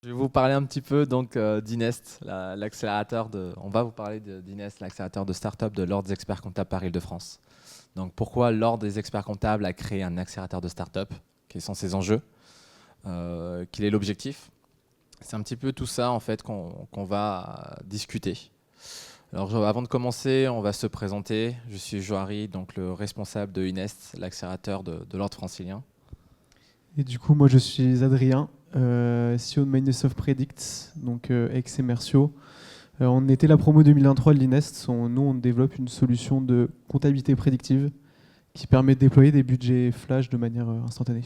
Je vais vous parler un petit peu donc d'Inest, l'accélérateur on va vous parler d'Inest, l'accélérateur de start-up de l'Ordre des experts comptables par Île-de-France. Donc pourquoi l'Ordre des experts comptables a créé un accélérateur de start-up? Quels sont ses enjeux? Quel est l'objectif? C'est un petit peu tout ça en fait qu'on va discuter. Alors avant de commencer, on va se présenter. Je suis Johari, donc le responsable de Inest, l'accélérateur de l'Ordre francilien. Et du coup, moi, je suis Adrien, CEO de Microsoft Predicts, donc ex-Emercio. On était la promo 2023 de l'Inest. Nous, on développe une solution de comptabilité prédictive qui permet de déployer des budgets flash de manière instantanée.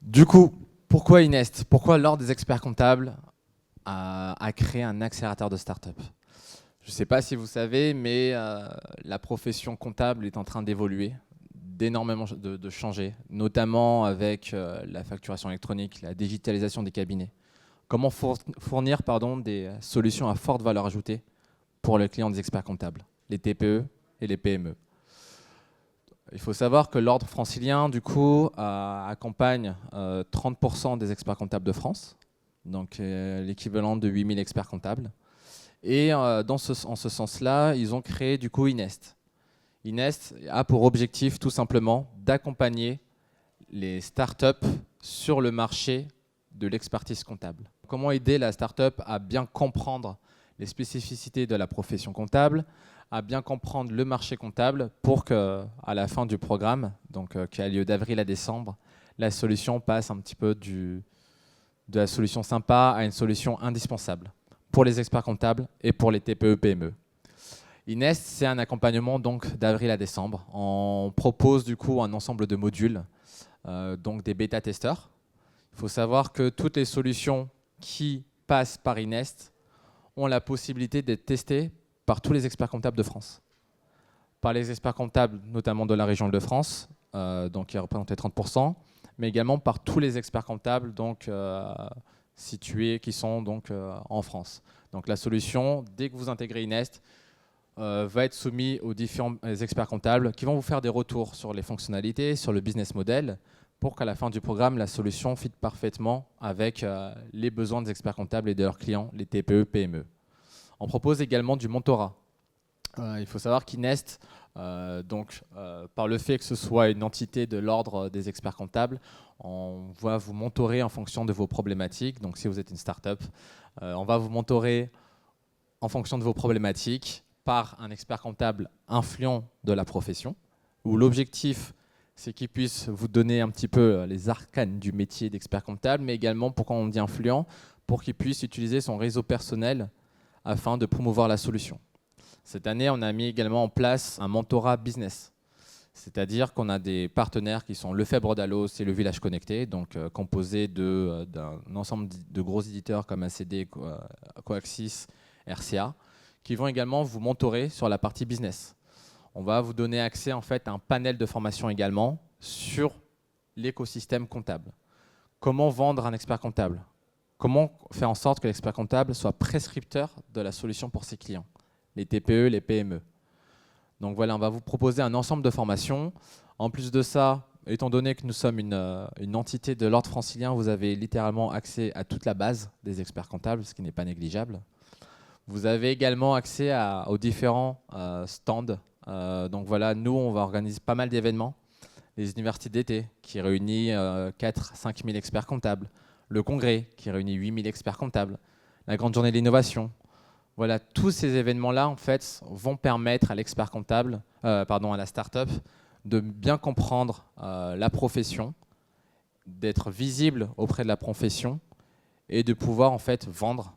Du coup, pourquoi Inest? Pourquoi l'Ordre des experts comptables a créé un accélérateur de start-up? Je ne sais pas si vous savez, mais la profession comptable est en train d'évoluer, d'énormément de changer, notamment avec la facturation électronique, la digitalisation des cabinets. Comment fournir des solutions à forte valeur ajoutée pour les clients des experts comptables, les TPE et les PME. Il faut savoir que l'Ordre francilien, du coup, accompagne 30% des experts comptables de France, donc l'équivalent de 8000 experts comptables. Et en ce sens-là, ils ont créé du coup Inest. Inest a pour objectif tout simplement d'accompagner les startups sur le marché de l'expertise comptable. Comment aider la startup à bien comprendre les spécificités de la profession comptable, à bien comprendre le marché comptable pour qu'à la fin du programme, donc qui a lieu d'avril à décembre, la solution passe un petit peu de la solution sympa à une solution indispensable pour les experts comptables et pour les TPE-PME. Inest, c'est un accompagnement donc d'avril à décembre. On propose du coup un ensemble de modules, donc des bêta-testeurs. Il faut savoir que toutes les solutions qui passent par Inest ont la possibilité d'être testées par tous les experts comptables de France. Par les experts comptables, notamment de la région de France, donc qui représentaient 30%, mais également par tous les experts comptables donc, situés qui sont donc, en France. Donc la solution, dès que vous intégrez Inest, va être soumise aux différents experts comptables qui vont vous faire des retours sur les fonctionnalités, sur le business model, pour qu'à la fin du programme, la solution fit parfaitement avec les besoins des experts comptables et de leurs clients, les TPE, PME. On propose également du mentorat. Il faut savoir qu'Inest, par le fait que ce soit une entité de l'ordre des experts comptables, on va vous mentorer en fonction de vos problématiques. Donc si vous êtes une start-up, on va vous mentorer en fonction de vos problématiques par un expert comptable influent de la profession, où l'objectif, c'est qu'il puisse vous donner un petit peu les arcanes du métier d'expert comptable, mais également, pourquoi on dit influent, pour qu'il puisse utiliser son réseau personnel afin de promouvoir la solution. Cette année, on a mis également en place un mentorat business. C'est-à-dire qu'on a des partenaires qui sont Lefebvre d'Allos et le Village Connecté, donc composés d'un ensemble de gros éditeurs comme ACD, Coaxis, RCA, qui vont également vous mentorer sur la partie business. On va vous donner accès en fait à un panel de formation également sur l'écosystème comptable. Comment vendre un expert comptable? Comment faire en sorte que l'expert comptable soit prescripteur de la solution pour ses clients, les TPE, les PME. Donc voilà, on va vous proposer un ensemble de formations. En plus de ça, étant donné que nous sommes une entité de l'ordre francilien, vous avez littéralement accès à toute la base des experts comptables, ce qui n'est pas négligeable. Vous avez également accès aux différents stands. Donc voilà, nous, on va organiser pas mal d'événements. Les universités d'été, qui réunit 4-5 000 experts comptables. Le congrès, qui réunit 8 000 experts comptables. La grande journée de l'innovation. Voilà, tous ces événements-là, en fait, vont permettre à l'expert comptable, à la start-up, de bien comprendre la profession, d'être visible auprès de la profession et de pouvoir, en fait, vendre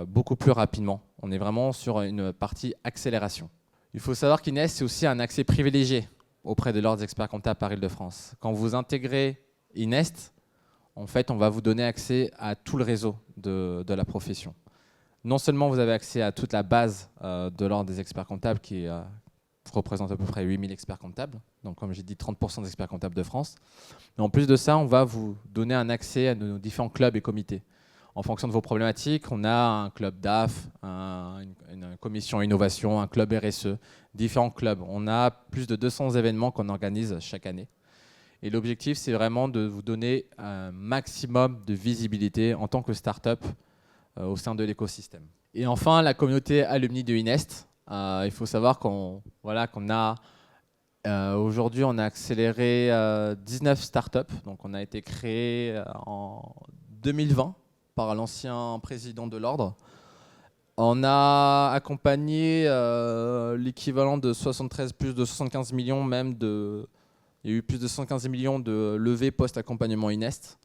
beaucoup plus rapidement. On est vraiment sur une partie accélération. Il faut savoir qu'Inest, c'est aussi un accès privilégié auprès de l'ordre des experts comptables par Île-de-France. Quand vous intégrez Inest, en fait, on va vous donner accès à tout le réseau de la profession. Non seulement vous avez accès à toute la base de l'ordre des experts comptables qui représente à peu près 8000 experts comptables, donc comme j'ai dit 30% des experts comptables de France, mais en plus de ça, on va vous donner un accès à nos différents clubs et comités. En fonction de vos problématiques, on a un club DAF, une commission innovation, un club RSE, différents clubs. On a plus de 200 événements qu'on organise chaque année. Et l'objectif, c'est vraiment de vous donner un maximum de visibilité en tant que start-up au sein de l'écosystème. Et enfin, la communauté alumni de INEST. Il faut savoir qu'on a aujourd'hui, on a accéléré 19 startups. Donc, on a été créé en 2020 par l'ancien président de l'Ordre. On a accompagné l'équivalent de 73, plus de 75 millions même il y a eu plus de 115 millions de levées post-accompagnement INEST.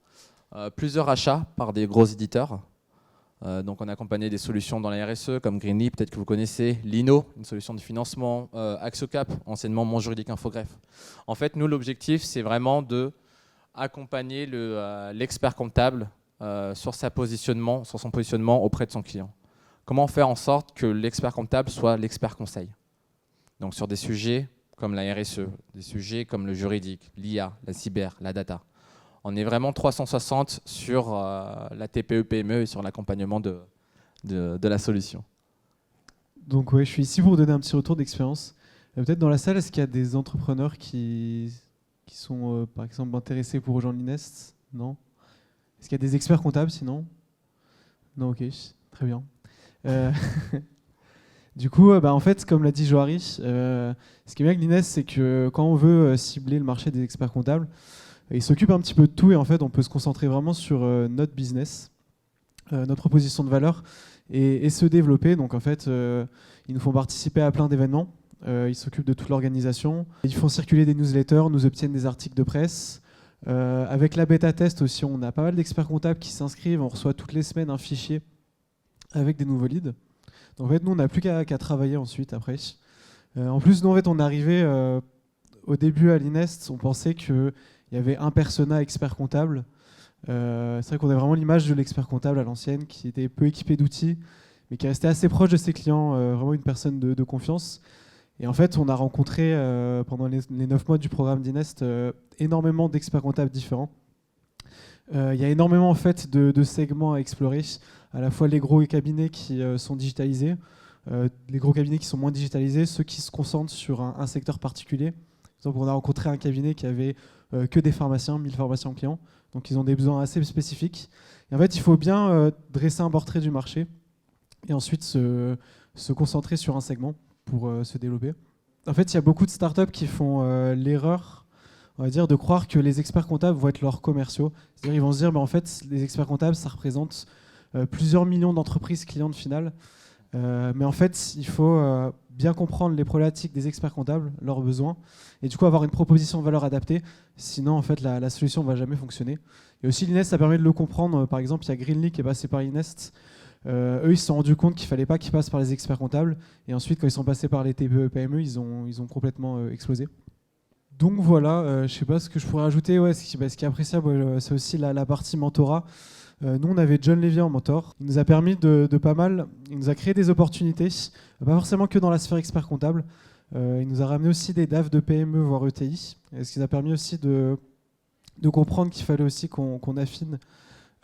Plusieurs achats par des gros éditeurs. Donc on a accompagné des solutions dans la RSE comme Greenly, peut-être que vous connaissez, Lino, une solution de financement, Axocap, anciennement Mon Juridique Infogreffe. En fait, nous, l'objectif, c'est vraiment d'accompagner l'expert comptable sur son positionnement auprès de son client. Comment faire en sorte que l'expert comptable soit l'expert conseil? Donc sur des sujets comme la RSE, des sujets comme le juridique, l'IA, la cyber, la data. On est vraiment 360 sur la TPE-PME et sur l'accompagnement de la solution. Donc ouais, je suis ici pour vous donner un petit retour d'expérience. Peut-être dans la salle, est-ce qu'il y a des entrepreneurs qui sont par exemple intéressés pour rejoindre l'INEST? Non. Est-ce qu'il y a des experts comptables sinon? Non, ok, très bien. Du coup, en fait, comme l'a dit Johari, ce qui est bien avec l'INEST, c'est que quand on veut cibler le marché des experts comptables, il s'occupe un petit peu de tout et en fait, on peut se concentrer vraiment sur notre business, notre proposition de valeur et se développer. Donc en fait, ils nous font participer à plein d'événements. Ils s'occupent de toute l'organisation. Ils font circuler des newsletters, nous obtiennent des articles de presse. Avec la bêta test aussi, on a pas mal d'experts comptables qui s'inscrivent. On reçoit toutes les semaines un fichier avec des nouveaux leads. Donc en fait, nous, on n'a plus qu'à travailler ensuite après. En plus, nous, en fait, on est arrivé au début à l'INEST, on pensait qu'il y avait un persona expert comptable. C'est vrai qu'on a vraiment l'image de l'expert comptable à l'ancienne, qui était peu équipé d'outils, mais qui restait assez proche de ses clients, vraiment une personne de confiance. Et en fait, on a rencontré pendant les 9 mois du programme d'INEST énormément d'experts comptables différents. Il y a énormément en fait, de segments à explorer, à la fois les gros cabinets qui sont digitalisés, les gros cabinets qui sont moins digitalisés, ceux qui se concentrent sur un secteur particulier. Par exemple, on a rencontré un cabinet qui avait que des pharmaciens, 1000 pharmaciens clients, donc ils ont des besoins assez spécifiques. Et en fait, il faut bien dresser un portrait du marché et ensuite se concentrer sur un segment pour se développer. En fait, il y a beaucoup de startups qui font l'erreur, on va dire, de croire que les experts comptables vont être leurs commerciaux. C'est-à-dire ils vont se dire, mais en fait, les experts comptables, ça représente plusieurs millions d'entreprises clientes finales. Mais en fait, il faut bien comprendre les problématiques des experts comptables, leurs besoins, et du coup avoir une proposition de valeur adaptée. Sinon, en fait, la solution ne va jamais fonctionner. Et aussi, l'INEST, ça permet de le comprendre. Par exemple, il y a Greenly qui est passé par l'INEST. Eux, ils se sont rendus compte qu'il ne fallait pas qu'ils passent par les experts comptables. Et ensuite, quand ils sont passés par les TPE-PME, ils ont complètement explosé. Donc voilà, je ne sais pas ce que je pourrais ajouter. Ouais, ce qui est appréciable, c'est aussi la partie mentorat. Nous, on avait John Levy en mentor. Il nous a permis de pas mal. Il nous a créé des opportunités, pas forcément que dans la sphère expert comptable. Il nous a ramené aussi des DAF de PME, voire ETI. Ce qui nous a permis aussi de comprendre qu'il fallait aussi qu'on affine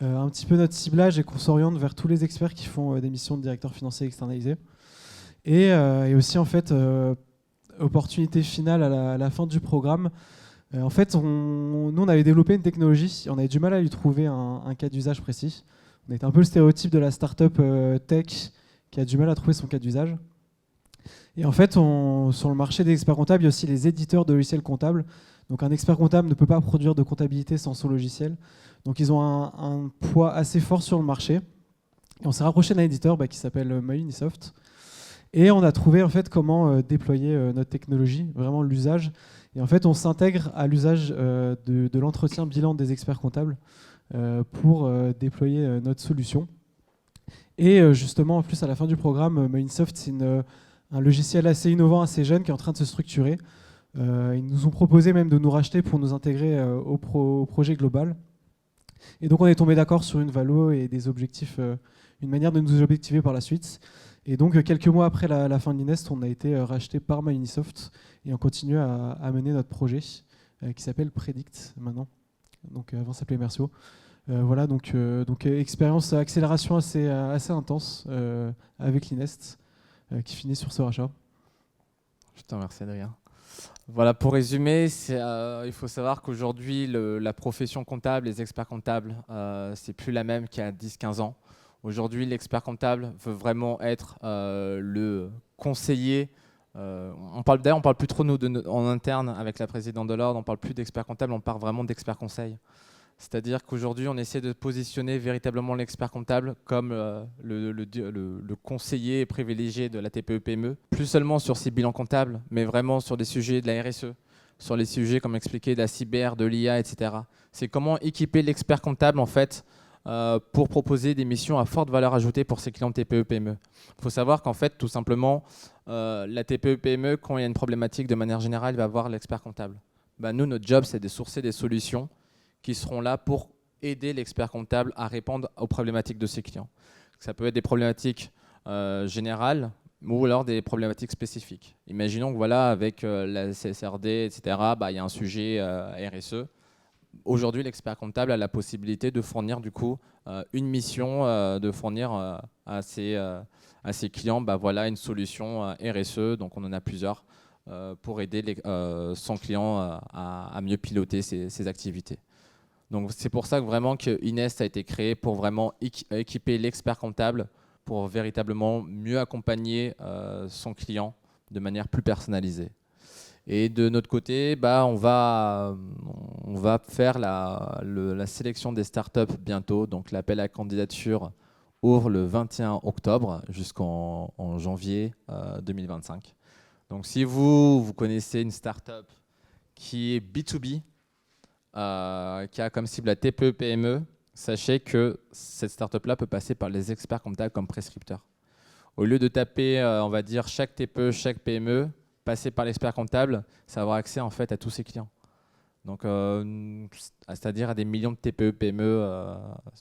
un petit peu notre ciblage et qu'on s'oriente vers tous les experts qui font des missions de directeur financier externalisé. Et aussi, en fait, opportunité finale à la fin du programme. En fait, nous, on avait développé une technologie, on avait du mal à lui trouver un cas d'usage précis. On était un peu le stéréotype de la startup tech qui a du mal à trouver son cas d'usage. Et en fait, sur le marché des experts comptables, il y a aussi les éditeurs de logiciels comptables. Donc un expert comptable ne peut pas produire de comptabilité sans son logiciel. Donc ils ont un poids assez fort sur le marché. Et on s'est rapproché d'un éditeur qui s'appelle MyUnisoft. Et on a trouvé en fait comment déployer notre technologie, vraiment l'usage. Et en fait, on s'intègre à l'usage de l'entretien bilan des experts comptables pour déployer notre solution. Et justement, en plus, à la fin du programme, MyUnisoft, c'est un logiciel assez innovant, assez jeune, qui est en train de se structurer. Ils nous ont proposé même de nous racheter pour nous intégrer au projet global. Et donc, on est tombé d'accord sur une valo et des objectifs, une manière de nous objectiver par la suite. Et donc, quelques mois après la fin de l'INEST, on a été racheté par MyUnisoft et on continue à mener notre projet qui s'appelle Predict maintenant. Donc, avant, ça s'appelait Mercio. Voilà, donc expérience, accélération assez intense avec l'INEST qui finit sur ce rachat. Je te remercie, Adrien. Voilà, pour résumer, il faut savoir qu'aujourd'hui, la profession comptable, les experts comptables, c'est plus la même qu'il y a 10-15 ans. Aujourd'hui, l'expert comptable veut vraiment être le conseiller. On parle plus trop en interne avec la présidente de l'ordre, on parle plus d'expert comptable, on parle vraiment d'expert conseil. C'est-à-dire qu'aujourd'hui, on essaie de positionner véritablement l'expert comptable comme le conseiller privilégié de la TPE-PME, plus seulement sur ses bilans comptables, mais vraiment sur des sujets de la RSE, sur les sujets, comme expliqué, de la cyber, de l'IA, etc. C'est comment équiper l'expert comptable, en fait, pour proposer des missions à forte valeur ajoutée pour ses clients TPE-PME. Il faut savoir qu'en fait, tout simplement, la TPE-PME, quand il y a une problématique de manière générale, va voir l'expert comptable. Nous, notre job, c'est de sourcer des solutions qui seront là pour aider l'expert comptable à répondre aux problématiques de ses clients. Ça peut être des problématiques générales ou alors des problématiques spécifiques. Imaginons que voilà, avec la CSRD, etc., il y a un sujet RSE. Aujourd'hui, l'expert comptable a la possibilité de fournir du coup une mission, de fournir à ses clients voilà, une solution RSE, donc on en a plusieurs, pour aider son client à mieux piloter ses activités. Donc c'est pour ça que vraiment que Inest a été créé pour vraiment équiper l'expert comptable pour véritablement mieux accompagner son client de manière plus personnalisée. Et de notre côté, on va faire la sélection des startups bientôt. Donc l'appel à candidature ouvre le 21 octobre jusqu'en janvier 2025. Donc si vous connaissez une startup qui est B2B, qui a comme cible la TPE-PME, sachez que cette startup-là peut passer par les experts comptables comme prescripteurs. Au lieu de taper, on va dire, chaque TPE, chaque PME, passer par l'expert comptable, ça va avoir accès en fait à tous ses clients. Donc, c'est-à-dire à des millions de TPE, PME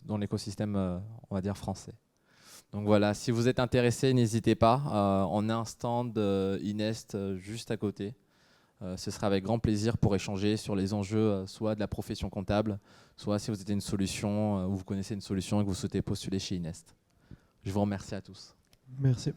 dans l'écosystème, on va dire, français. Donc voilà, si vous êtes intéressé, n'hésitez pas. On a un stand Inest juste à côté. Ce sera avec grand plaisir pour échanger sur les enjeux soit de la profession comptable, soit si vous avez une solution ou vous connaissez une solution et que vous souhaitez postuler chez Inest. Je vous remercie à tous. Merci.